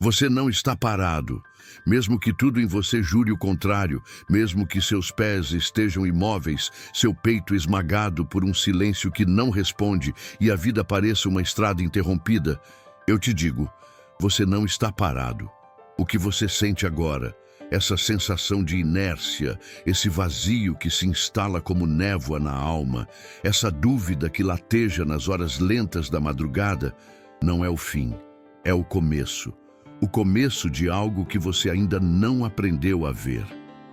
Você não está parado. Mesmo que tudo em você jure o contrário, mesmo que seus pés estejam imóveis, seu peito esmagado por um silêncio que não responde e a vida pareça uma estrada interrompida, eu te digo, você não está parado. O que você sente agora, essa sensação de inércia, esse vazio que se instala como névoa na alma, essa dúvida que lateja nas horas lentas da madrugada, não é o fim, é o começo. O começo de algo que você ainda não aprendeu a ver.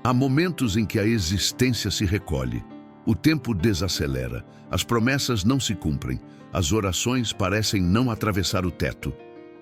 Há momentos em que a existência se recolhe, o tempo desacelera, as promessas não se cumprem, as orações parecem não atravessar o teto.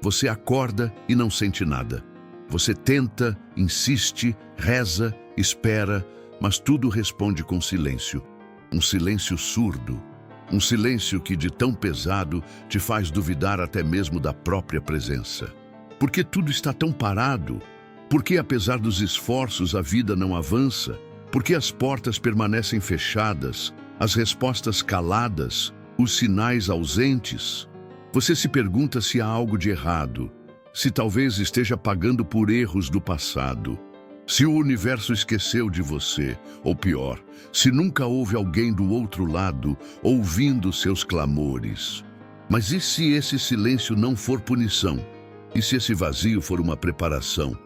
Você acorda e não sente nada. Você tenta, insiste, reza, espera, mas tudo responde com silêncio. Um silêncio surdo. Um silêncio que de tão pesado te faz duvidar até mesmo da própria presença. Por que tudo está tão parado? Por que, apesar dos esforços, a vida não avança? Por que as portas permanecem fechadas, as respostas caladas, os sinais ausentes? Você se pergunta se há algo de errado, se talvez esteja pagando por erros do passado, se o universo esqueceu de você, ou pior, se nunca houve alguém do outro lado ouvindo seus clamores. Mas e se esse silêncio não for punição? E se esse vazio for uma preparação?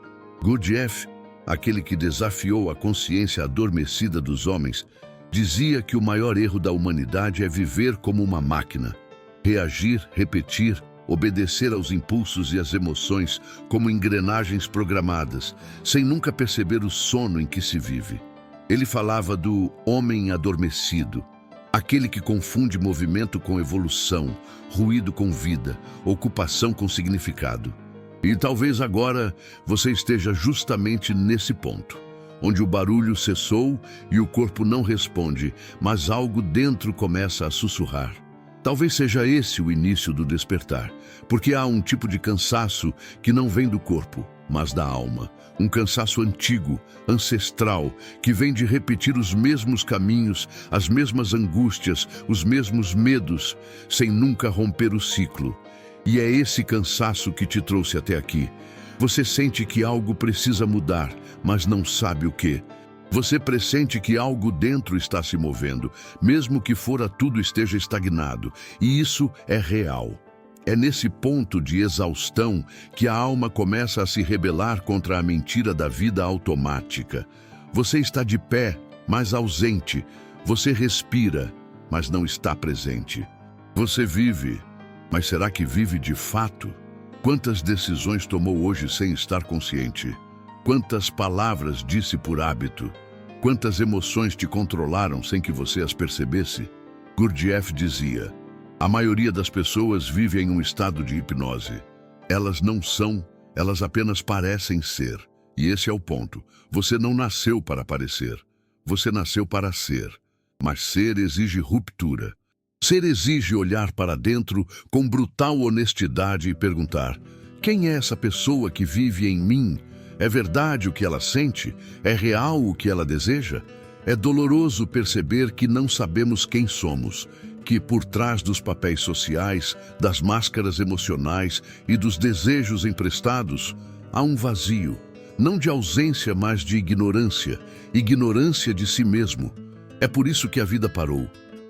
Gurdjieff, aquele que desafiou a consciência adormecida dos homens, dizia que o maior erro da humanidade é viver como uma máquina. Reagir, repetir, obedecer aos impulsos e às emoções como engrenagens programadas, sem nunca perceber o sono em que se vive. Ele falava do homem adormecido, aquele que confunde movimento com evolução, ruído com vida, ocupação com significado. E talvez agora você esteja justamente nesse ponto, onde o barulho cessou e o corpo não responde, mas algo dentro começa a sussurrar. Talvez seja esse o início do despertar, porque há um tipo de cansaço que não vem do corpo, mas da alma. Um cansaço antigo, ancestral, que vem de repetir os mesmos caminhos, as mesmas angústias, os mesmos medos, sem nunca romper o ciclo. E é esse cansaço que te trouxe até aqui. Você sente que algo precisa mudar, mas não sabe o quê. Você pressente que algo dentro está se movendo, mesmo que fora tudo esteja estagnado, e isso é real. É nesse ponto de exaustão que a alma começa a se rebelar contra a mentira da vida automática. Você está de pé, mas ausente. Você respira, mas não está presente. Você vive, mas será que vive de fato? Quantas decisões tomou hoje sem estar consciente? Quantas palavras disse por hábito? Quantas emoções te controlaram sem que você as percebesse? Gurdjieff dizia, a maioria das pessoas vive em um estado de hipnose. Elas não são, elas apenas parecem ser. E esse é o ponto. Você não nasceu para parecer. Você nasceu para ser. Mas ser exige ruptura. Ser exige olhar para dentro com brutal honestidade e perguntar, quem é essa pessoa que vive em mim? É verdade o que ela sente? É real o que ela deseja? É doloroso perceber que não sabemos quem somos, que por trás dos papéis sociais, das máscaras emocionais e dos desejos emprestados, há um vazio, não de ausência, mas de ignorância, ignorância de si mesmo. É por isso que a vida parou,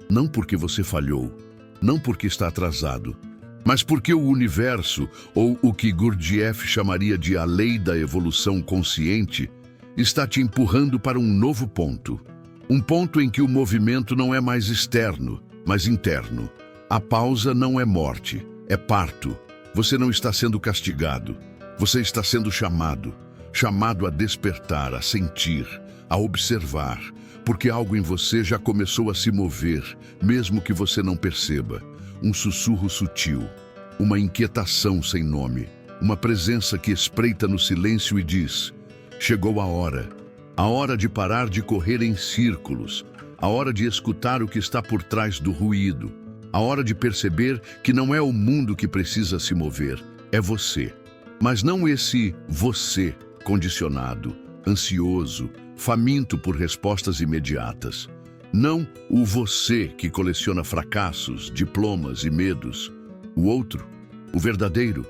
não porque você falhou, não porque está atrasado, mas porque o universo, ou o que Gurdjieff chamaria de a lei da evolução consciente, está te empurrando para um novo ponto. Um ponto em que o movimento não é mais externo, mas interno. A pausa não é morte, é parto. Você não está sendo castigado, você está sendo chamado. Chamado a despertar, a sentir, a observar, porque algo em você já começou a se mover, mesmo que você não perceba. Um sussurro sutil, uma inquietação sem nome, uma presença que espreita no silêncio e diz, chegou a hora de parar de correr em círculos, a hora de escutar o que está por trás do ruído, a hora de perceber que não é o mundo que precisa se mover, é você. Mas não esse você condicionado, ansioso, faminto por respostas imediatas. Não o você que coleciona fracassos, diplomas e medos. O outro, o verdadeiro,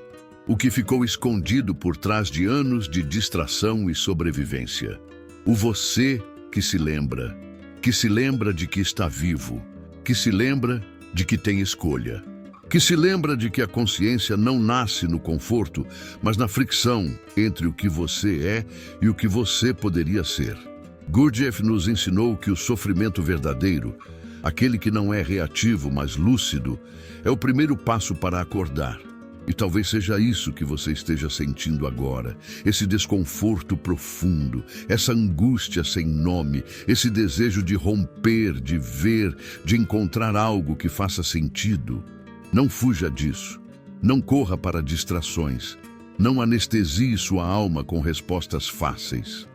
o que ficou escondido por trás de anos de distração e sobrevivência. O você que se lembra de que está vivo, que se lembra de que tem escolha, que se lembra de que a consciência não nasce no conforto, mas na fricção entre o que você é e o que você poderia ser. Gurdjieff nos ensinou que o sofrimento verdadeiro, aquele que não é reativo, mas lúcido, é o primeiro passo para acordar. E talvez seja isso que você esteja sentindo agora, esse desconforto profundo, essa angústia sem nome, esse desejo de romper, de ver, de encontrar algo que faça sentido. Não fuja disso, não corra para distrações, não anestesie sua alma com respostas fáceis.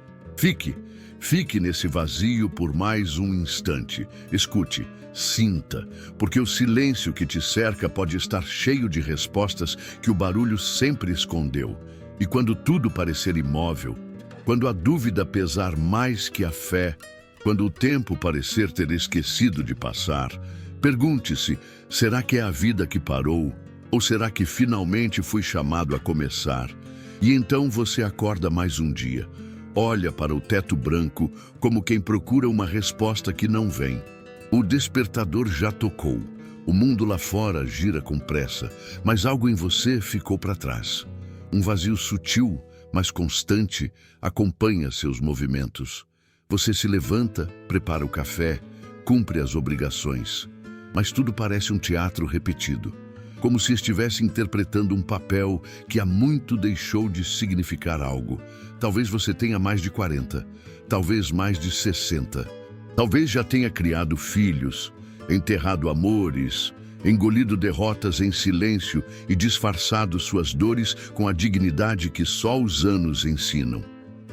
Fique nesse vazio por mais um instante. Escute, sinta, porque o silêncio que te cerca pode estar cheio de respostas que o barulho sempre escondeu. E quando tudo parecer imóvel, quando a dúvida pesar mais que a fé, quando o tempo parecer ter esquecido de passar, pergunte-se, será que é a vida que parou? Ou será que finalmente fui chamado a começar? E então você acorda mais um dia. Olha para o teto branco como quem procura uma resposta que não vem. O despertador já tocou. O mundo lá fora gira com pressa, mas algo em você ficou para trás. Um vazio sutil, mas constante, acompanha seus movimentos. Você se levanta, prepara o café, cumpre as obrigações. Mas tudo parece um teatro repetido, como se estivesse interpretando um papel que há muito deixou de significar algo. Talvez você tenha mais de 40, talvez mais de 60. Talvez já tenha criado filhos, enterrado amores, engolido derrotas em silêncio e disfarçado suas dores com a dignidade que só os anos ensinam.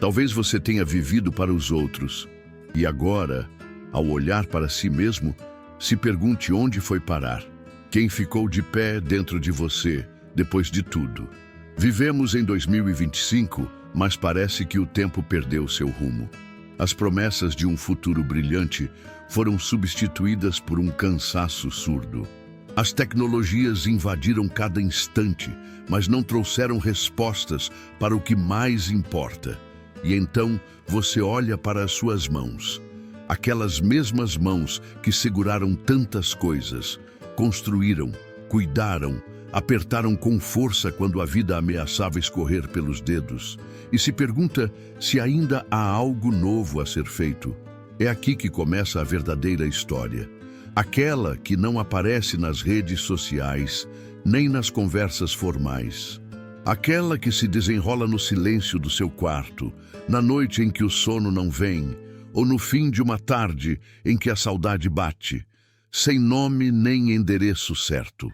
Talvez você tenha vivido para os outros e agora, ao olhar para si mesmo, se pergunte onde foi parar. Quem ficou de pé dentro de você, depois de tudo? Vivemos em 2025, mas parece que o tempo perdeu seu rumo. As promessas de um futuro brilhante foram substituídas por um cansaço surdo. As tecnologias invadiram cada instante, mas não trouxeram respostas para o que mais importa. E então você olha para as suas mãos. Aquelas mesmas mãos que seguraram tantas coisas, construíram, cuidaram, apertaram com força quando a vida ameaçava escorrer pelos dedos, e se pergunta se ainda há algo novo a ser feito. É aqui que começa a verdadeira história. Aquela que não aparece nas redes sociais, nem nas conversas formais. Aquela que se desenrola no silêncio do seu quarto, na noite em que o sono não vem, ou no fim de uma tarde em que a saudade bate, sem nome nem endereço certo.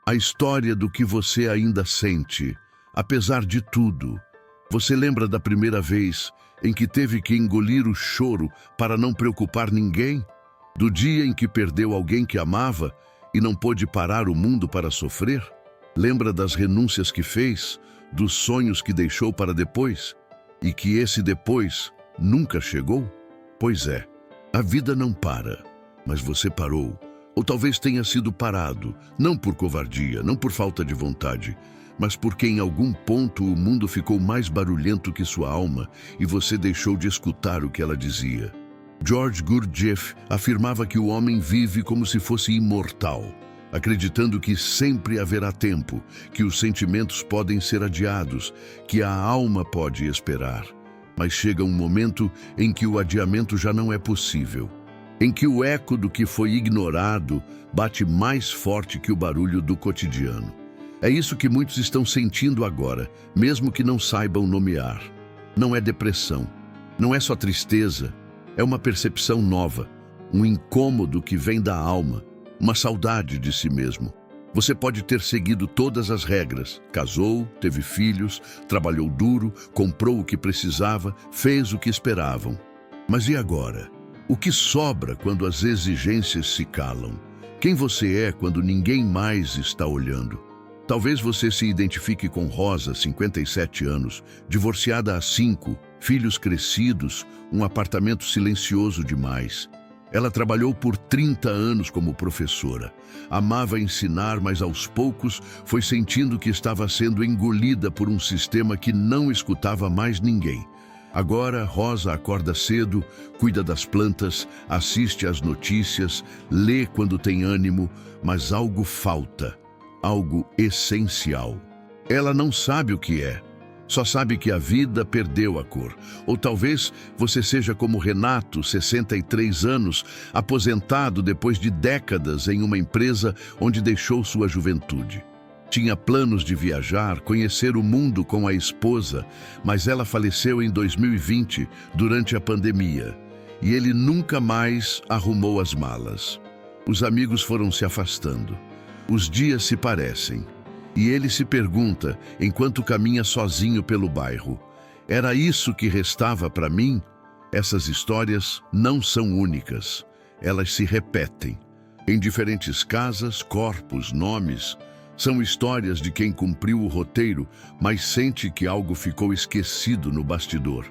A história do que você ainda sente, apesar de tudo. Você lembra da primeira vez em que teve que engolir o choro para não preocupar ninguém? Do dia em que perdeu alguém que amava e não pôde parar o mundo para sofrer? Lembra das renúncias que fez, dos sonhos que deixou para depois? E que esse depois nunca chegou? Pois é, a vida não para, mas você parou. Ou talvez tenha sido parado, não por covardia, não por falta de vontade, mas porque em algum ponto o mundo ficou mais barulhento que sua alma e você deixou de escutar o que ela dizia. George Gurdjieff afirmava que o homem vive como se fosse imortal, acreditando que sempre haverá tempo, que os sentimentos podem ser adiados, que a alma pode esperar. Mas chega um momento em que o adiamento já não é possível, em que o eco do que foi ignorado bate mais forte que o barulho do cotidiano. É isso que muitos estão sentindo agora, mesmo que não saibam nomear. Não é depressão, não é só tristeza, é uma percepção nova, um incômodo que vem da alma, uma saudade de si mesmo. Você pode ter seguido todas as regras, casou, teve filhos, trabalhou duro, comprou o que precisava, fez o que esperavam. Mas e agora? O que sobra quando as exigências se calam? Quem você é quando ninguém mais está olhando? Talvez você se identifique com Rosa, 57 anos, divorciada há 5, filhos crescidos, um apartamento silencioso demais. Ela trabalhou por 30 anos como professora. Amava ensinar, mas aos poucos foi sentindo que estava sendo engolida por um sistema que não escutava mais ninguém. Agora, Rosa acorda cedo, cuida das plantas, assiste às notícias, lê quando tem ânimo, mas algo falta, algo essencial. Ela não sabe o que é. Só sabe que a vida perdeu a cor. Ou talvez você seja como Renato, 63 anos, aposentado depois de décadas em uma empresa onde deixou sua juventude. Tinha planos de viajar, conhecer o mundo com a esposa, mas ela faleceu em 2020, durante a pandemia. E ele nunca mais arrumou as malas. Os amigos foram se afastando. Os dias se parecem. E ele se pergunta, enquanto caminha sozinho pelo bairro: era isso que restava para mim? Essas histórias não são únicas. Elas se repetem. Em diferentes casas, corpos, nomes. São histórias de quem cumpriu o roteiro, mas sente que algo ficou esquecido no bastidor.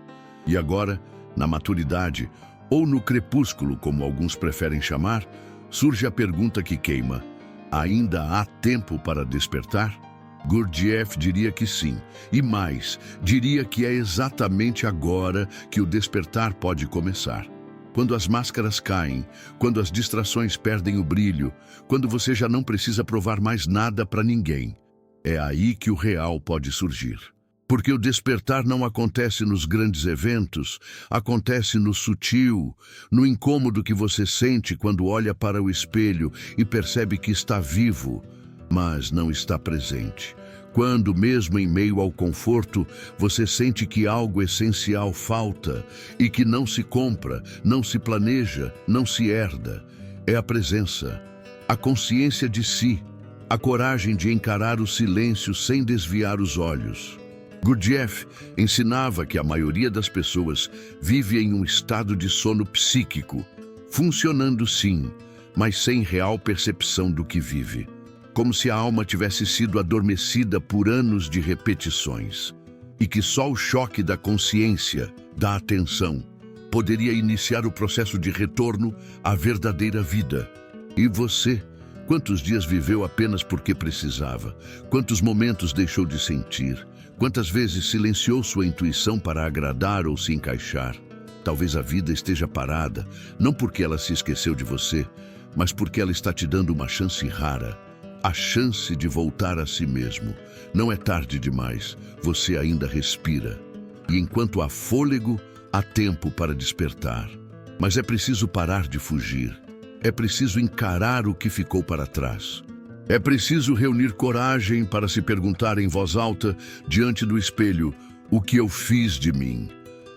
E agora, na maturidade, ou no crepúsculo, como alguns preferem chamar, surge a pergunta que queima: ainda há tempo para despertar? Gurdjieff diria que sim, e mais, diria que é exatamente agora que o despertar pode começar. Quando as máscaras caem, quando as distrações perdem o brilho, quando você já não precisa provar mais nada para ninguém, é aí que o real pode surgir. Porque o despertar não acontece nos grandes eventos, acontece no sutil, no incômodo que você sente quando olha para o espelho e percebe que está vivo, mas não está presente. Quando, mesmo em meio ao conforto, você sente que algo essencial falta e que não se compra, não se planeja, não se herda. É a presença, a consciência de si, a coragem de encarar o silêncio sem desviar os olhos. Gurdjieff ensinava que a maioria das pessoas vive em um estado de sono psíquico, funcionando sim, mas sem real percepção do que vive. Como se a alma tivesse sido adormecida por anos de repetições. E que só o choque da consciência, da atenção, poderia iniciar o processo de retorno à verdadeira vida. E você? Quantos dias viveu apenas porque precisava? Quantos momentos deixou de sentir? Quantas vezes silenciou sua intuição para agradar ou se encaixar? Talvez a vida esteja parada, não porque ela se esqueceu de você, mas porque ela está te dando uma chance rara. A chance de voltar a si mesmo. Não é tarde demais, você ainda respira. E enquanto há fôlego, há tempo para despertar. Mas é preciso parar de fugir. É preciso encarar o que ficou para trás. É preciso reunir coragem para se perguntar em voz alta, diante do espelho: o que eu fiz de mim?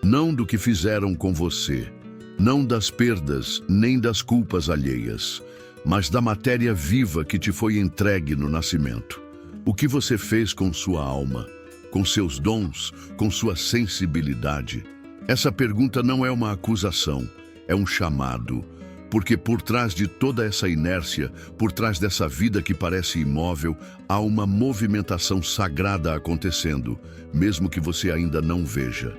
Não do que fizeram com você. Não das perdas, nem das culpas alheias, mas da matéria viva que te foi entregue no nascimento. O que você fez com sua alma, com seus dons, com sua sensibilidade? Essa pergunta não é uma acusação, é um chamado, porque por trás de toda essa inércia, por trás dessa vida que parece imóvel, há uma movimentação sagrada acontecendo, mesmo que você ainda não veja.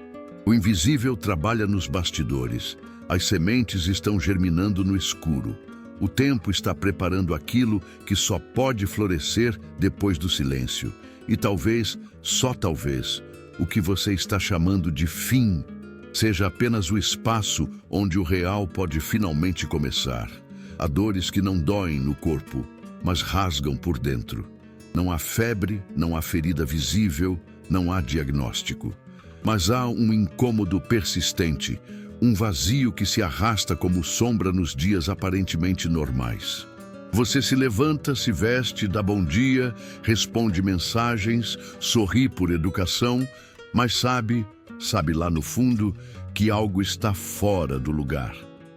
O invisível trabalha nos bastidores, as sementes estão germinando no escuro. O tempo está preparando aquilo que só pode florescer depois do silêncio. E talvez, só talvez, o que você está chamando de fim seja apenas o espaço onde o real pode finalmente começar. Há dores que não doem no corpo, mas rasgam por dentro. Não há febre, não há ferida visível, não há diagnóstico. Mas há um incômodo persistente, um vazio que se arrasta como sombra nos dias aparentemente normais. Você se levanta, se veste, dá bom dia, responde mensagens, sorri por educação, mas sabe lá no fundo, que algo está fora do lugar.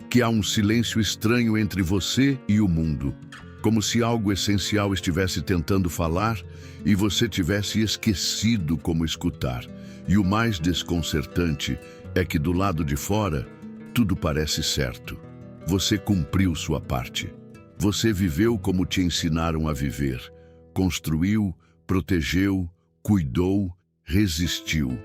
Que há um silêncio estranho entre você e o mundo, como se algo essencial estivesse tentando falar e você tivesse esquecido como escutar. E o mais desconcertante é que do lado de fora, tudo parece certo. Você cumpriu sua parte. Você viveu como te ensinaram a viver. Construiu, protegeu, cuidou, resistiu.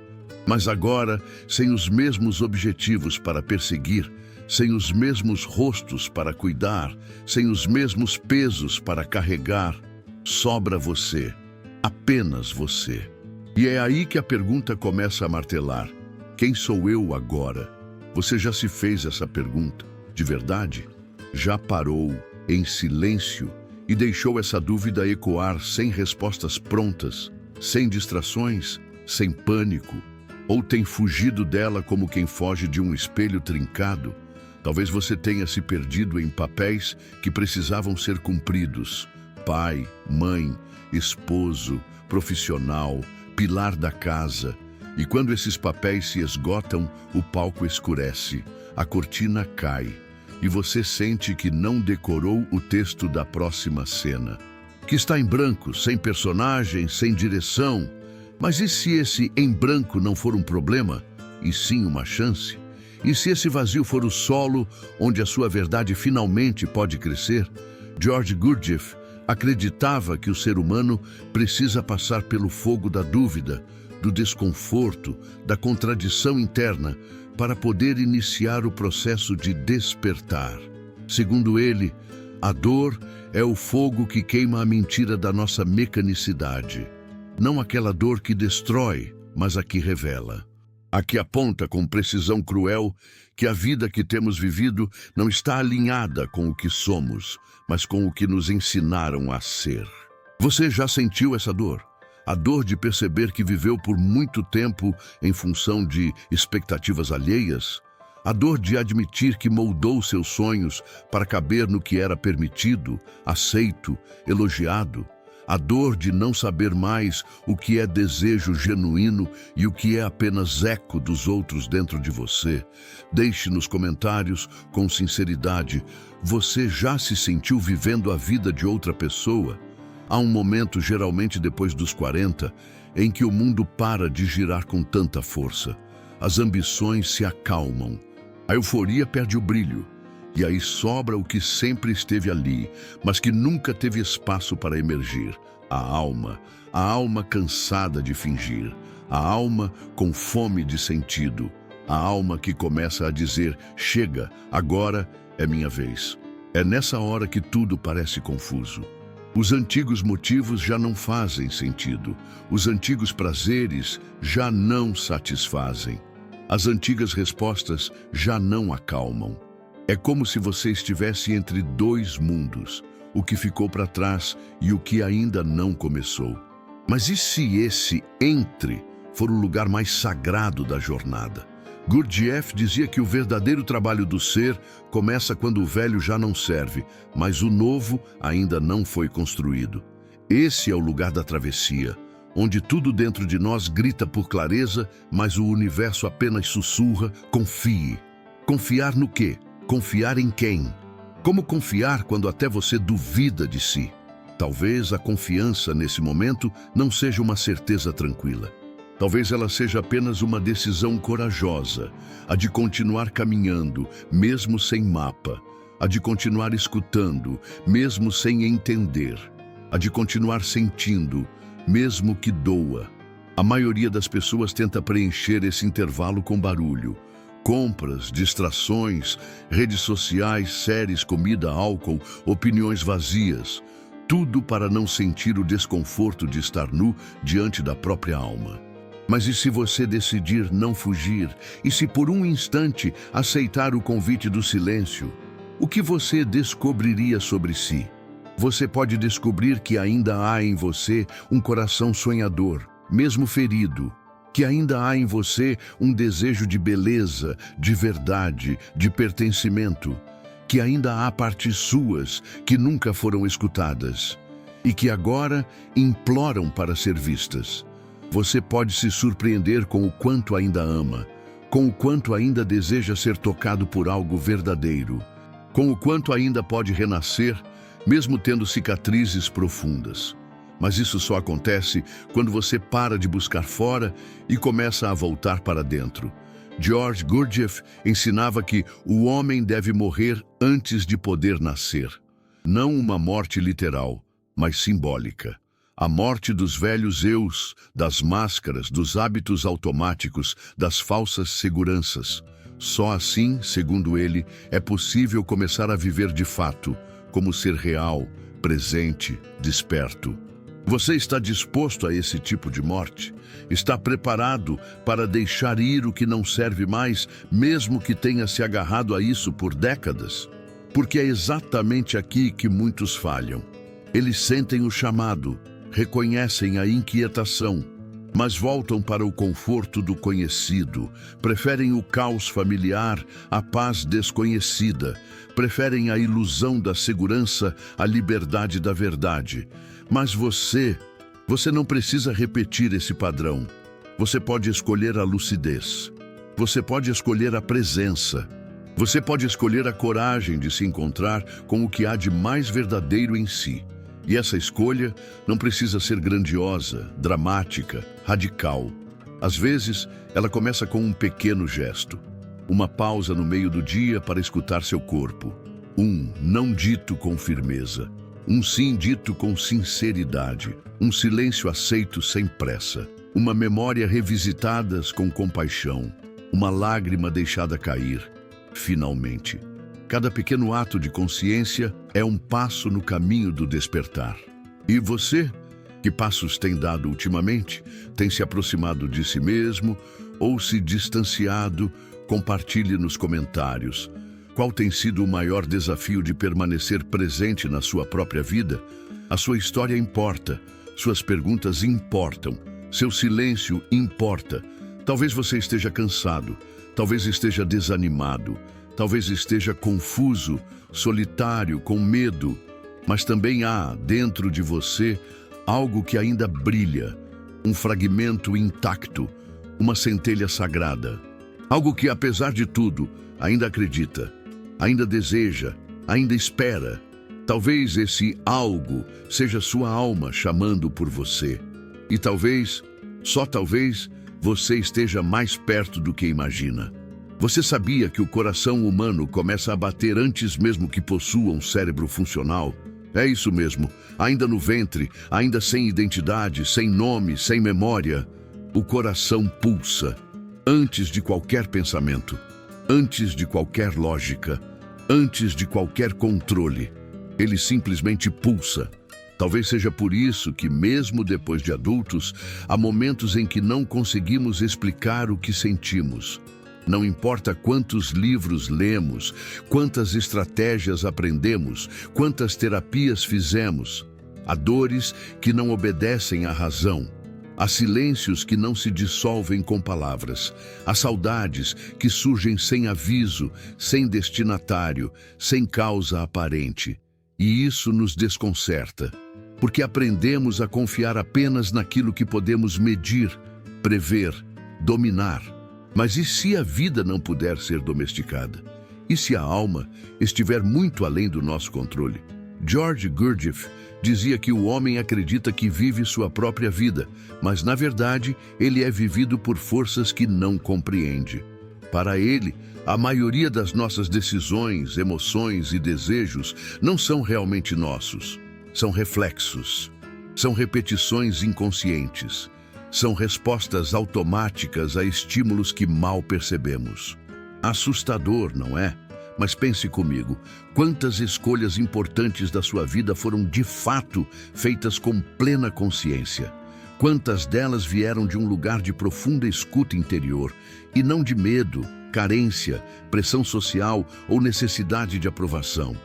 Mas agora, sem os mesmos objetivos para perseguir, sem os mesmos rostos para cuidar, sem os mesmos pesos para carregar. Sobra você, apenas você. E é aí que a pergunta começa a martelar. Quem sou eu agora? Você já se fez essa pergunta, de verdade? Já parou em silêncio e deixou essa dúvida ecoar sem respostas prontas, sem distrações, sem pânico? Ou tem fugido dela como quem foge de um espelho trincado? Talvez você tenha se perdido em papéis que precisavam ser cumpridos. Pai, mãe, esposo, profissional, pilar da casa. E quando esses papéis se esgotam, o palco escurece, a cortina cai, e você sente que não decorou o texto da próxima cena. Que está em branco, sem personagem, sem direção. Mas e se esse em branco não for um problema, e sim uma chance? E se esse vazio for o solo onde a sua verdade finalmente pode crescer? George Gurdjieff acreditava que o ser humano precisa passar pelo fogo da dúvida, do desconforto, da contradição interna, para poder iniciar o processo de despertar. Segundo ele, a dor é o fogo que queima a mentira da nossa mecanicidade. Não aquela dor que destrói, mas a que revela. A que aponta com precisão cruel que a vida que temos vivido não está alinhada com o que somos, mas com o que nos ensinaram a ser. Você já sentiu essa dor? A dor de perceber que viveu por muito tempo em função de expectativas alheias? A dor de admitir que moldou seus sonhos para caber no que era permitido, aceito, elogiado? A dor de não saber mais o que é desejo genuíno e o que é apenas eco dos outros dentro de você? Deixe nos comentários, com sinceridade, você já se sentiu vivendo a vida de outra pessoa? Há um momento, geralmente depois dos 40, em que o mundo para de girar com tanta força. As ambições se acalmam, a euforia perde o brilho. E aí sobra o que sempre esteve ali, mas que nunca teve espaço para emergir. A alma cansada de fingir, a alma com fome de sentido, a alma que começa a dizer, chega, agora é minha vez. É nessa hora que tudo parece confuso. Os antigos motivos já não fazem sentido, os antigos prazeres já não satisfazem, as antigas respostas já não acalmam. É como se você estivesse entre dois mundos, o que ficou para trás e o que ainda não começou. Mas e se esse entre for o lugar mais sagrado da jornada? Gurdjieff dizia que o verdadeiro trabalho do ser começa quando o velho já não serve, mas o novo ainda não foi construído. Esse é o lugar da travessia, onde tudo dentro de nós grita por clareza, mas o universo apenas sussurra, confie. Confiar no quê? Confiar em quem? Como confiar quando até você duvida de si? Talvez a confiança nesse momento não seja uma certeza tranquila. Talvez ela seja apenas uma decisão corajosa, a de continuar caminhando, mesmo sem mapa, a de continuar escutando, mesmo sem entender, a de continuar sentindo, mesmo que doa. A maioria das pessoas tenta preencher esse intervalo com barulho. Compras, distrações, redes sociais, séries, comida, álcool, opiniões vazias. Tudo para não sentir o desconforto de estar nu diante da própria alma. Mas e se você decidir não fugir? E se por um instante aceitar o convite do silêncio? O que você descobriria sobre si? Você pode descobrir que ainda há em você um coração sonhador, mesmo ferido. Que ainda há em você um desejo de beleza, de verdade, de pertencimento. Que ainda há partes suas que nunca foram escutadas e que agora imploram para ser vistas. Você pode se surpreender com o quanto ainda ama, com o quanto ainda deseja ser tocado por algo verdadeiro, com o quanto ainda pode renascer, mesmo tendo cicatrizes profundas. Mas isso só acontece quando você para de buscar fora e começa a voltar para dentro. George Gurdjieff ensinava que o homem deve morrer antes de poder nascer. Não uma morte literal, mas simbólica. A morte dos velhos eus, das máscaras, dos hábitos automáticos, das falsas seguranças. Só assim, segundo ele, é possível começar a viver de fato, como ser real, presente, desperto. Você está disposto a esse tipo de morte? Está preparado para deixar ir o que não serve mais, mesmo que tenha se agarrado a isso por décadas? Porque é exatamente aqui que muitos falham. Eles sentem o chamado, reconhecem a inquietação, mas voltam para o conforto do conhecido, preferem o caos familiar à paz desconhecida, preferem a ilusão da segurança à liberdade da verdade. Mas você não precisa repetir esse padrão. Você pode escolher a lucidez. Você pode escolher a presença. Você pode escolher a coragem de se encontrar com o que há de mais verdadeiro em si. E essa escolha não precisa ser grandiosa, dramática, radical. Às vezes, ela começa com um pequeno gesto. Uma pausa no meio do dia para escutar seu corpo. Um não dito com firmeza. Um sim dito com sinceridade. Um silêncio aceito sem pressa. Uma memória revisitada com compaixão. Uma lágrima deixada cair. Finalmente. Cada pequeno ato de consciência é um passo no caminho do despertar. E você? Que passos tem dado ultimamente? Tem se aproximado de si mesmo ou se distanciado? Compartilhe nos comentários. Qual tem sido o maior desafio de permanecer presente na sua própria vida? A sua história importa, suas perguntas importam, seu silêncio importa. Talvez você esteja cansado, talvez esteja desanimado, talvez esteja confuso, solitário, com medo, mas também há, dentro de você, algo que ainda brilha, um fragmento intacto, uma centelha sagrada. Algo que, apesar de tudo, ainda acredita, ainda deseja, ainda espera. Talvez esse algo seja sua alma chamando por você. E talvez, só talvez, você esteja mais perto do que imagina. Você sabia que o coração humano começa a bater antes mesmo que possua um cérebro funcional? É isso mesmo, ainda no ventre, ainda sem identidade, sem nome, sem memória, o coração pulsa, antes de qualquer pensamento, antes de qualquer lógica, antes de qualquer controle. Ele simplesmente pulsa. Talvez seja por isso que, mesmo depois de adultos, há momentos em que não conseguimos explicar o que sentimos. Não importa quantos livros lemos, quantas estratégias aprendemos, quantas terapias fizemos, há dores que não obedecem à razão, há silêncios que não se dissolvem com palavras, há saudades que surgem sem aviso, sem destinatário, sem causa aparente. E isso nos desconcerta, porque aprendemos a confiar apenas naquilo que podemos medir, prever, dominar. Mas e se a vida não puder ser domesticada? E se a alma estiver muito além do nosso controle? George Gurdjieff dizia que o homem acredita que vive sua própria vida, mas na verdade ele é vivido por forças que não compreende. Para ele, a maioria das nossas decisões, emoções e desejos não são realmente nossos. São reflexos, são repetições inconscientes. São respostas automáticas a estímulos que mal percebemos. Assustador, não é? Mas pense comigo, quantas escolhas importantes da sua vida foram de fato feitas com plena consciência? Quantas delas vieram de um lugar de profunda escuta interior e não de medo, carência, pressão social ou necessidade de aprovação?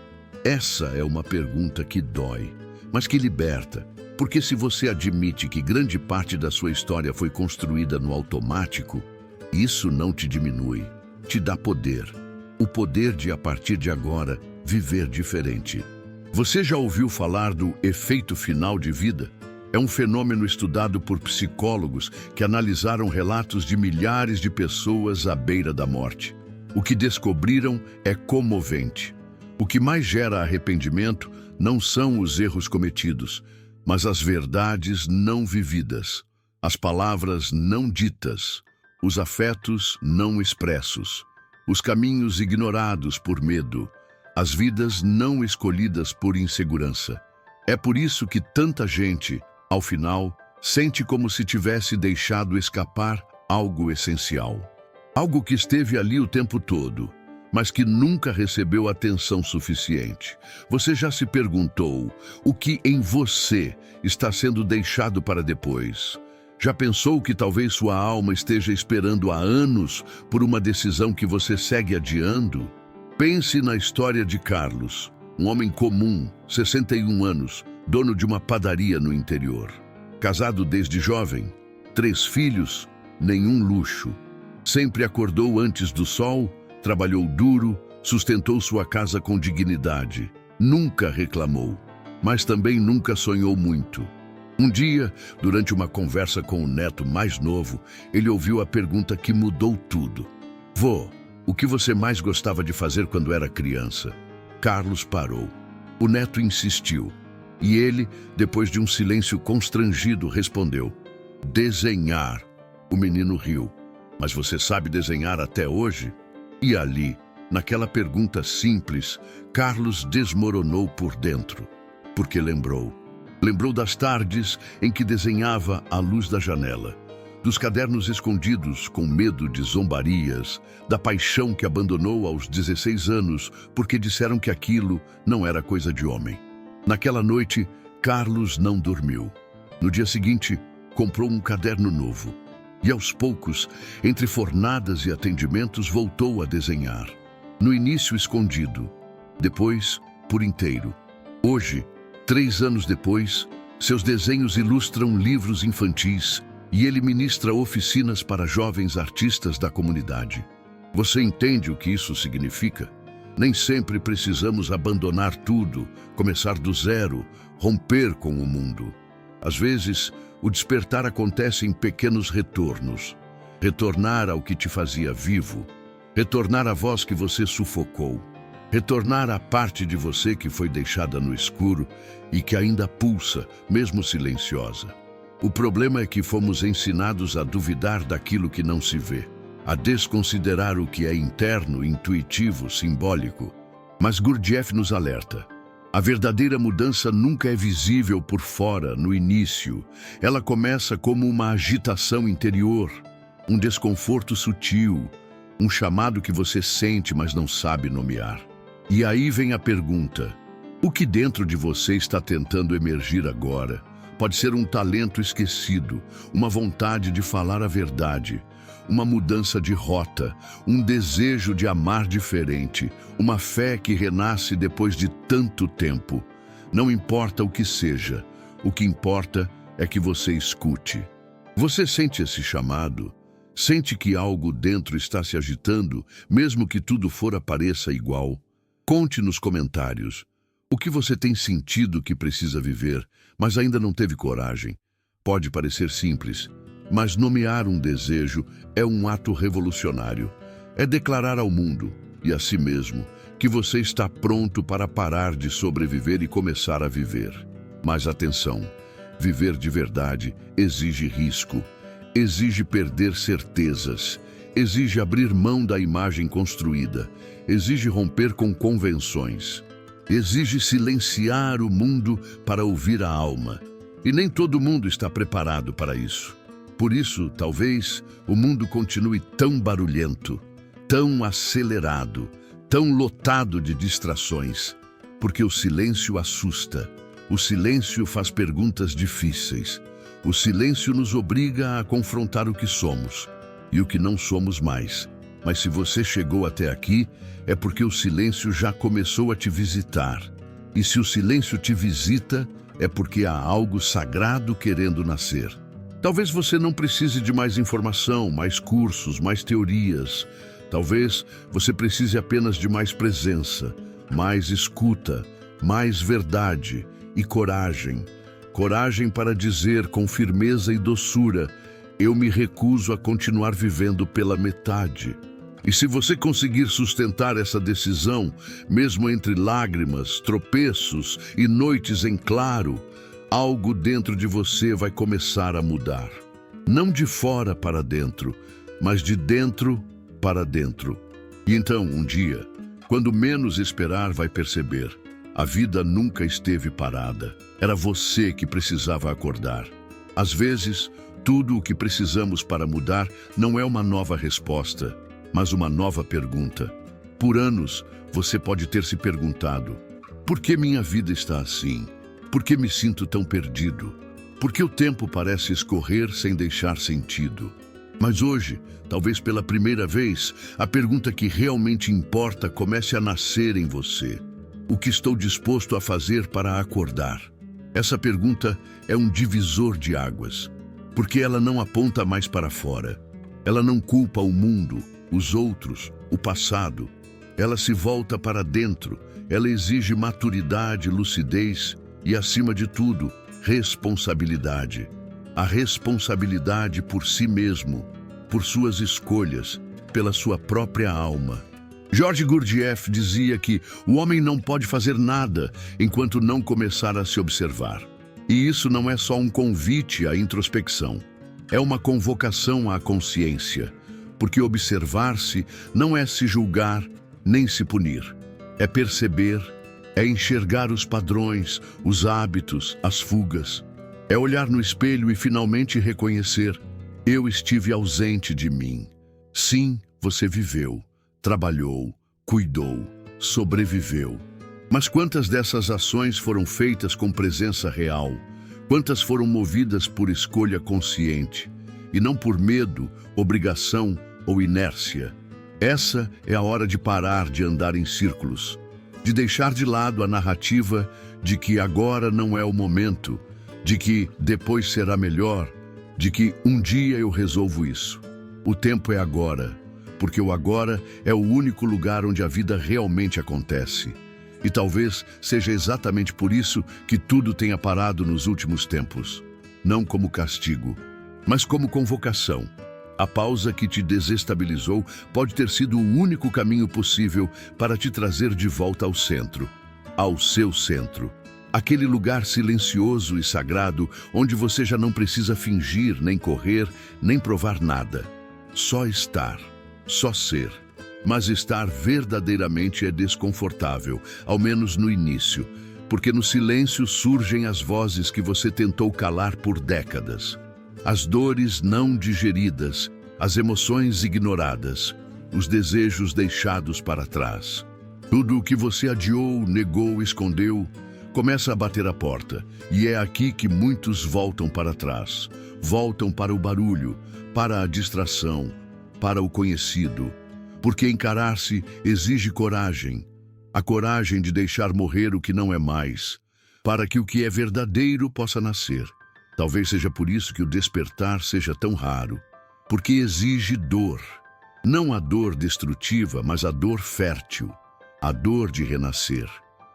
Essa é uma pergunta que dói, mas que liberta. Porque se você admite que grande parte da sua história foi construída no automático, isso não te diminui, te dá poder. O poder de, a partir de agora, viver diferente. Você já ouviu falar do efeito final de vida? É um fenômeno estudado por psicólogos que analisaram relatos de milhares de pessoas à beira da morte. O que descobriram é comovente. O que mais gera arrependimento não são os erros cometidos, mas as verdades não vividas, as palavras não ditas, os afetos não expressos, os caminhos ignorados por medo, as vidas não escolhidas por insegurança. É por isso que tanta gente, ao final, sente como se tivesse deixado escapar algo essencial. Algo que esteve ali o tempo todo, mas que nunca recebeu atenção suficiente. Você já se perguntou o que em você está sendo deixado para depois? Já pensou que talvez sua alma esteja esperando há anos por uma decisão que você segue adiando? Pense na história de Carlos, um homem comum, 61 anos, dono de uma padaria no interior. Casado desde jovem, 3 filhos, nenhum luxo. Sempre acordou antes do sol, trabalhou duro, sustentou sua casa com dignidade. Nunca reclamou, mas também nunca sonhou muito. Um dia, durante uma conversa com o neto mais novo, ele ouviu a pergunta que mudou tudo. Vô, o que você mais gostava de fazer quando era criança? Carlos parou. O neto insistiu. E ele, depois de um silêncio constrangido, respondeu: desenhar. O menino riu. Mas você sabe desenhar até hoje? E ali, naquela pergunta simples, Carlos desmoronou por dentro. Porque lembrou. Lembrou das tardes em que desenhava à luz da janela, dos cadernos escondidos com medo de zombarias, da paixão que abandonou aos 16 anos porque disseram que aquilo não era coisa de homem. Naquela noite, Carlos não dormiu. No dia seguinte, comprou um caderno novo. E aos poucos, entre fornadas e atendimentos, voltou a desenhar. No início escondido, depois por inteiro. Hoje, 3 anos depois, seus desenhos ilustram livros infantis e ele ministra oficinas para jovens artistas da comunidade. Você entende o que isso significa? Nem sempre precisamos abandonar tudo, começar do zero, romper com o mundo. Às vezes, o despertar acontece em pequenos retornos. Retornar ao que te fazia vivo. Retornar à voz que você sufocou. Retornar à parte de você que foi deixada no escuro e que ainda pulsa, mesmo silenciosa. O problema é que fomos ensinados a duvidar daquilo que não se vê, a desconsiderar o que é interno, intuitivo, simbólico. Mas Gurdjieff nos alerta. A verdadeira mudança nunca é visível por fora, no início. Ela começa como uma agitação interior, um desconforto sutil, um chamado que você sente, mas não sabe nomear. E aí vem a pergunta: o que dentro de você está tentando emergir agora? Pode ser um talento esquecido, uma vontade de falar a verdade, uma mudança de rota, um desejo de amar diferente, uma fé que renasce depois de tanto tempo. Não importa o que seja, o que importa é que você escute. Você sente esse chamado? Sente que algo dentro está se agitando, mesmo que tudo fora pareça igual? Conte nos comentários o que você tem sentido que precisa viver, mas ainda não teve coragem. Pode parecer simples, mas nomear um desejo é um ato revolucionário. É declarar ao mundo e a si mesmo que você está pronto para parar de sobreviver e começar a viver. Mas atenção, viver de verdade exige risco, exige perder certezas, exige abrir mão da imagem construída, exige romper com convenções, exige silenciar o mundo para ouvir a alma. E nem todo mundo está preparado para isso. Por isso, talvez, o mundo continue tão barulhento, tão acelerado, tão lotado de distrações, porque o silêncio assusta, o silêncio faz perguntas difíceis, o silêncio nos obriga a confrontar o que somos e o que não somos mais. Mas se você chegou até aqui, é porque o silêncio já começou a te visitar. E se o silêncio te visita, é porque há algo sagrado querendo nascer. Talvez você não precise de mais informação, mais cursos, mais teorias. Talvez você precise apenas de mais presença, mais escuta, mais verdade e coragem. Coragem para dizer com firmeza e doçura: eu me recuso a continuar vivendo pela metade. E se você conseguir sustentar essa decisão, mesmo entre lágrimas, tropeços e noites em claro, algo dentro de você vai começar a mudar. Não de fora para dentro, mas de dentro para dentro. E então, um dia, quando menos esperar, vai perceber: a vida nunca esteve parada. Era você que precisava acordar. Às vezes, tudo o que precisamos para mudar não é uma nova resposta, mas uma nova pergunta. Por anos, você pode ter se perguntado: por que minha vida está assim? Por que me sinto tão perdido? Por que o tempo parece escorrer sem deixar sentido? Mas hoje, talvez pela primeira vez, a pergunta que realmente importa comece a nascer em você. O que estou disposto a fazer para acordar? Essa pergunta é um divisor de águas, porque ela não aponta mais para fora. Ela não culpa o mundo, os outros, o passado. Ela se volta para dentro. Ela exige maturidade, lucidez e, acima de tudo, responsabilidade. A responsabilidade por si mesmo, por suas escolhas, pela sua própria alma. George Gurdjieff dizia que o homem não pode fazer nada enquanto não começar a se observar. E isso não é só um convite à introspecção. É uma convocação à consciência, porque observar-se não é se julgar nem se punir. É perceber, é enxergar os padrões, os hábitos, as fugas. É olhar no espelho e finalmente reconhecer: eu estive ausente de mim. Sim, você viveu, trabalhou, cuidou, sobreviveu. Mas quantas dessas ações foram feitas com presença real? Quantas foram movidas por escolha consciente, e não por medo, obrigação ou inércia? Essa é a hora de parar de andar em círculos, de deixar de lado a narrativa de que agora não é o momento, de que depois será melhor, de que um dia eu resolvo isso. O tempo é agora, porque o agora é o único lugar onde a vida realmente acontece. E talvez seja exatamente por isso que tudo tenha parado nos últimos tempos. Não como castigo, mas como convocação. A pausa que te desestabilizou pode ter sido o único caminho possível para te trazer de volta ao centro, ao seu centro. Aquele lugar silencioso e sagrado onde você já não precisa fingir, nem correr, nem provar nada. Só estar, só ser. Mas estar verdadeiramente é desconfortável, ao menos no início, porque no silêncio surgem as vozes que você tentou calar por décadas. As dores não digeridas, as emoções ignoradas, os desejos deixados para trás. Tudo o que você adiou, negou, escondeu, começa a bater a porta, e é aqui que muitos voltam para trás. Voltam para o barulho, para a distração, para o conhecido. Porque encarar-se exige coragem. A coragem de deixar morrer o que não é mais, para que o que é verdadeiro possa nascer. Talvez seja por isso que o despertar seja tão raro. Porque exige dor. Não a dor destrutiva, mas a dor fértil. A dor de renascer.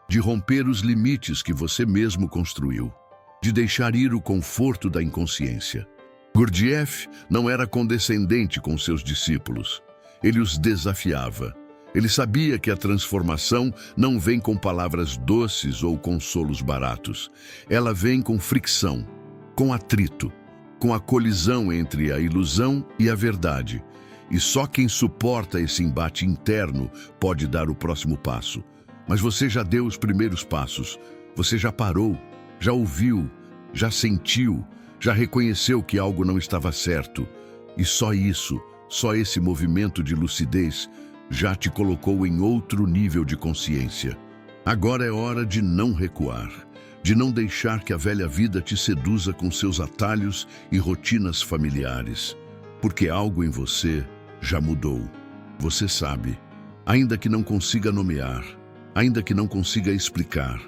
De romper os limites que você mesmo construiu, de deixar ir o conforto da inconsciência. Gurdjieff não era condescendente com seus discípulos. Ele os desafiava. Ele sabia que a transformação não vem com palavras doces ou consolos baratos. Ela vem com fricção, com atrito, com a colisão entre a ilusão e a verdade. E só quem suporta esse embate interno pode dar o próximo passo. Mas você já deu os primeiros passos, você já parou, já ouviu, já sentiu, já reconheceu que algo não estava certo. E só isso, só esse movimento de lucidez, já te colocou em outro nível de consciência. Agora é hora de não recuar, de não deixar que a velha vida te seduza com seus atalhos e rotinas familiares. Porque algo em você já mudou. Você sabe, ainda que não consiga nomear, ainda que não consiga explicar,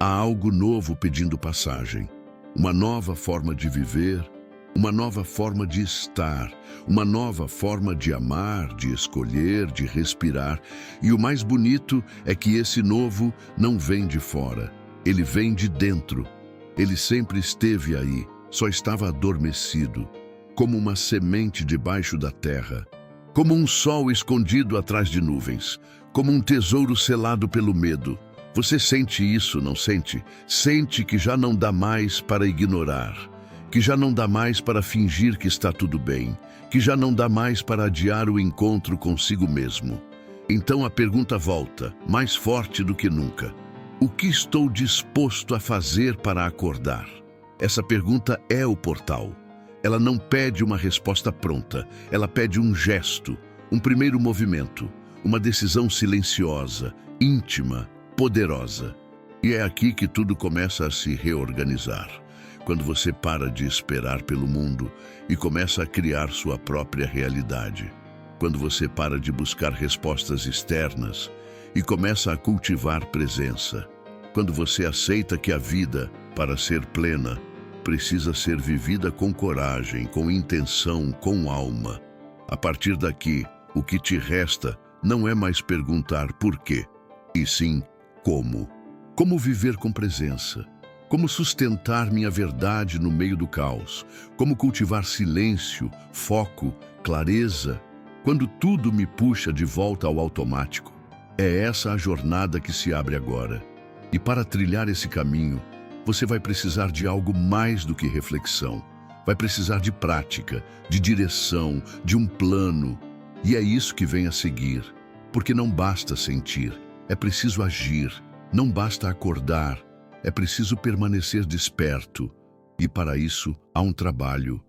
há algo novo pedindo passagem. Uma nova forma de viver, uma nova forma de estar, uma nova forma de amar, de escolher, de respirar. E o mais bonito é que esse novo não vem de fora, ele vem de dentro. Ele sempre esteve aí, só estava adormecido, como uma semente debaixo da terra, como um sol escondido atrás de nuvens, como um tesouro selado pelo medo. Você sente isso, não sente? Sente que já não dá mais para ignorar, que já não dá mais para fingir que está tudo bem, que já não dá mais para adiar o encontro consigo mesmo. Então a pergunta volta, mais forte do que nunca. O que estou disposto a fazer para acordar? Essa pergunta é o portal. Ela não pede uma resposta pronta, ela pede um gesto, Um primeiro movimento, uma decisão silenciosa, íntima, poderosa. E é aqui que tudo começa a se reorganizar. Quando você para de esperar pelo mundo e começa a criar sua própria realidade. Quando você para de buscar respostas externas e começa a cultivar presença. Quando você aceita que a vida, para ser plena, precisa ser vivida com coragem, com intenção, com alma. A partir daqui, o que te resta não é mais perguntar por quê, e sim como. Como viver com presença. Como sustentar minha verdade no meio do caos. Como cultivar silêncio, foco, clareza, quando tudo me puxa de volta ao automático. É essa a jornada que se abre agora. E para trilhar esse caminho, você vai precisar de algo mais do que reflexão. Vai precisar de prática, de direção, de um plano. E é isso que vem a seguir. Porque não basta sentir, é preciso agir. Não basta acordar, é preciso permanecer desperto. E para isso há um trabalho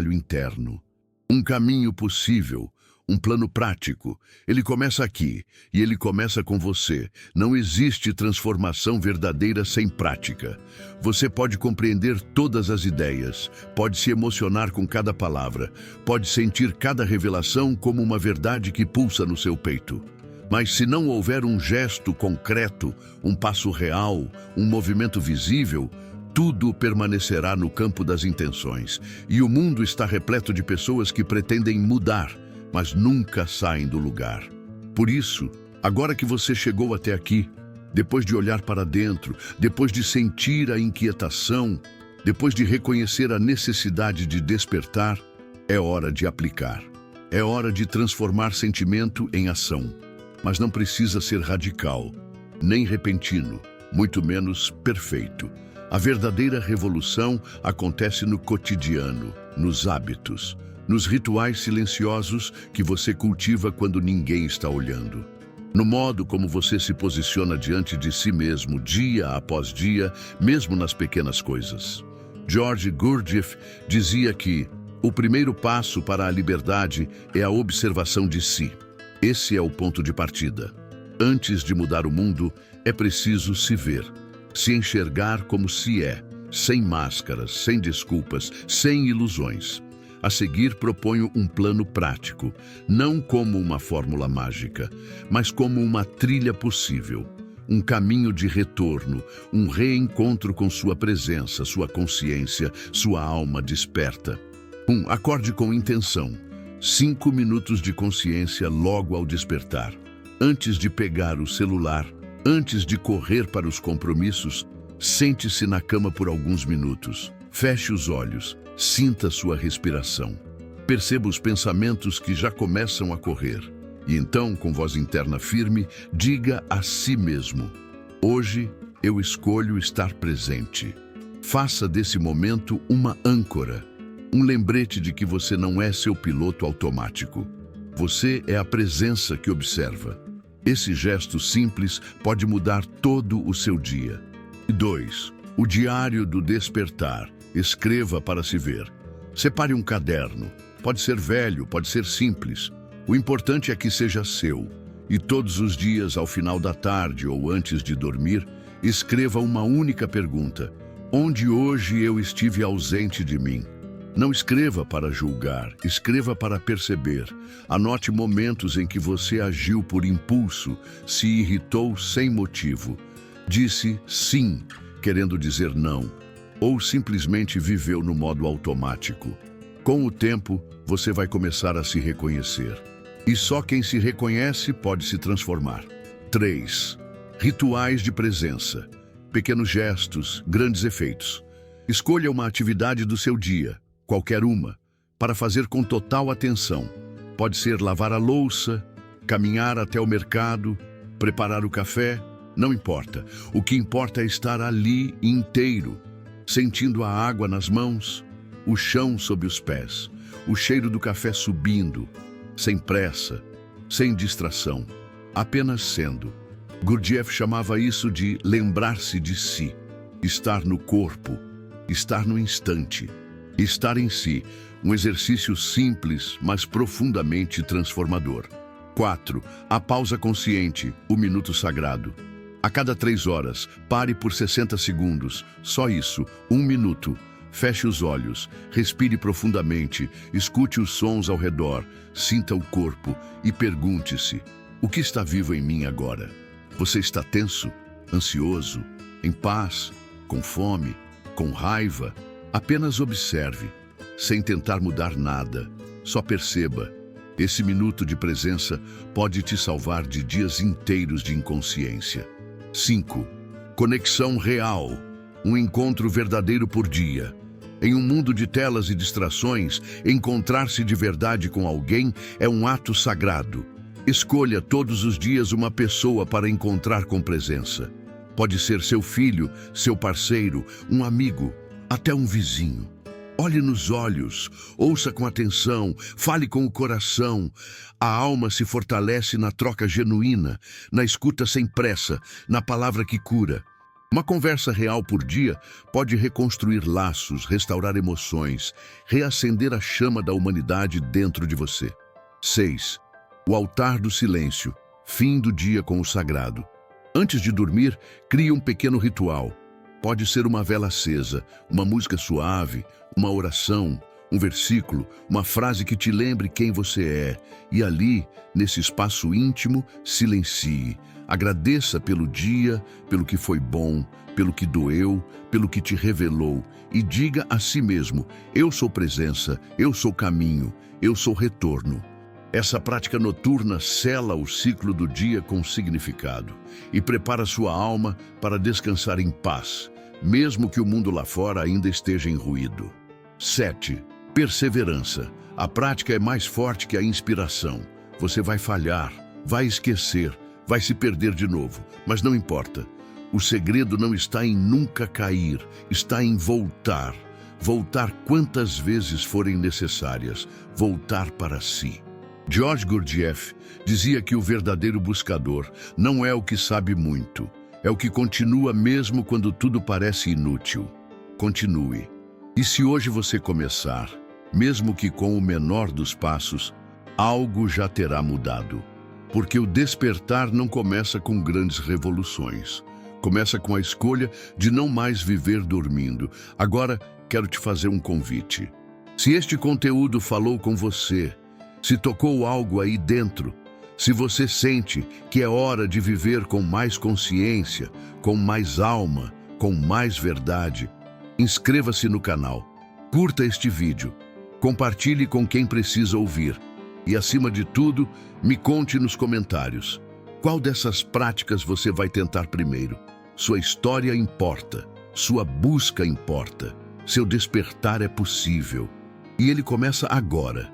interno. Um caminho possível, um plano prático. Ele começa aqui e ele começa com você. Não existe transformação verdadeira sem prática. Você pode compreender todas as ideias, pode se emocionar com cada palavra, pode sentir cada revelação como uma verdade que pulsa no seu peito. Mas se não houver um gesto concreto, um passo real, um movimento visível, tudo permanecerá no campo das intenções. E o mundo está repleto de pessoas que pretendem mudar, mas nunca saem do lugar. Por isso, agora que você chegou até aqui, depois de olhar para dentro, depois de sentir a inquietação, depois de reconhecer a necessidade de despertar, é hora de aplicar. É hora de transformar sentimento em ação. Mas não precisa ser radical, nem repentino, muito menos perfeito. A verdadeira revolução acontece no cotidiano, nos hábitos, nos rituais silenciosos que você cultiva quando ninguém está olhando. No modo como você se posiciona diante de si mesmo, dia após dia, mesmo nas pequenas coisas. George Gurdjieff dizia que o primeiro passo para a liberdade é a observação de si. Esse é o ponto de partida. Antes de mudar o mundo, é preciso se ver, se enxergar como se é, sem máscaras, sem desculpas, sem ilusões. A seguir, proponho um plano prático, não como uma fórmula mágica, mas como uma trilha possível, um caminho de retorno, um reencontro com sua presença, sua consciência, sua alma desperta. Acorde com intenção. 5 minutos de consciência logo ao despertar. Antes de pegar o celular, antes de correr para os compromissos, sente-se na cama por alguns minutos. Feche os olhos, sinta sua respiração. Perceba os pensamentos que já começam a correr. E então, com voz interna firme, diga a si mesmo: hoje eu escolho estar presente. Faça desse momento uma âncora. Um lembrete de que você não é seu piloto automático. Você é a presença que observa. Esse gesto simples pode mudar todo o seu dia. 2. O diário do despertar. Escreva para se ver. Separe um caderno. Pode ser velho, pode ser simples. O importante é que seja seu. E todos os dias, ao final da tarde ou antes de dormir, escreva uma única pergunta: onde hoje eu estive ausente de mim? Não escreva para julgar, escreva para perceber. Anote momentos em que você agiu por impulso, se irritou sem motivo, disse sim, querendo dizer não, ou simplesmente viveu no modo automático. Com o tempo, você vai começar a se reconhecer. E só quem se reconhece pode se transformar. 3. Rituais de presença. Pequenos gestos, grandes efeitos. Escolha uma atividade do seu dia, qualquer uma, para fazer com total atenção. Pode ser lavar a louça, caminhar até o mercado, preparar o café, não importa. O que importa é estar ali inteiro, sentindo a água nas mãos, o chão sob os pés, o cheiro do café subindo, sem pressa, sem distração, apenas sendo. Gurdjieff chamava isso de lembrar-se de si, estar no corpo, estar no instante. Estar em si, Um exercício simples, mas profundamente transformador. 4. A pausa consciente, o minuto sagrado. A cada 3 horas, pare por 60 segundos. Só isso, 1 minuto. Feche os olhos, respire profundamente, escute os sons ao redor, sinta o corpo e pergunte-se: o que está vivo em mim agora? Você está tenso, ansioso, em paz, com fome, com raiva? Apenas observe, sem tentar mudar nada. Só perceba. Esse minuto de presença pode te salvar de dias inteiros de inconsciência. 5. Conexão real. Um encontro verdadeiro por dia. Em um mundo de telas e distrações, encontrar-se de verdade com alguém é um ato sagrado. Escolha todos os dias uma pessoa para encontrar com presença. Pode ser seu filho, seu parceiro, um amigo, até um vizinho. Olhe nos olhos, ouça com atenção, fale com o coração. A alma se fortalece na troca genuína, na escuta sem pressa, na palavra que cura. Uma conversa real por dia pode reconstruir laços, restaurar emoções, reacender a chama da humanidade dentro de você. 6. O altar do silêncio, fim do dia com o sagrado. Antes de dormir, crie um pequeno ritual. Pode ser uma vela acesa, uma música suave, uma oração, um versículo, uma frase que te lembre quem você é. E ali, nesse espaço íntimo, silencie. Agradeça pelo dia, pelo que foi bom, pelo que doeu, pelo que te revelou. E diga a si mesmo: eu sou presença, eu sou caminho, eu sou retorno. Essa prática noturna sela o ciclo do dia com significado e prepara sua alma para descansar em paz, mesmo que o mundo lá fora ainda esteja em ruído. 7. Perseverança. A prática é mais forte que a inspiração. Você vai falhar, vai esquecer, vai se perder de novo, mas não importa. O segredo não está em nunca cair, está em voltar. Voltar quantas vezes forem necessárias, voltar para si. George Gurdjieff dizia que o verdadeiro buscador não é o que sabe muito, é o que continua mesmo quando tudo parece inútil. Continue. E se hoje você começar, mesmo que com o menor dos passos, algo já terá mudado. Porque o despertar não começa com grandes revoluções. Começa com a escolha de não mais viver dormindo. Agora, quero te fazer um convite. Se este conteúdo falou com você, se tocou algo aí dentro, se você sente que é hora de viver com mais consciência, com mais alma, com mais verdade, inscreva-se no canal, curta este vídeo, compartilhe com quem precisa ouvir e, acima de tudo, me conte nos comentários qual dessas práticas você vai tentar primeiro. Sua história importa, sua busca importa, seu despertar é possível e ele começa agora.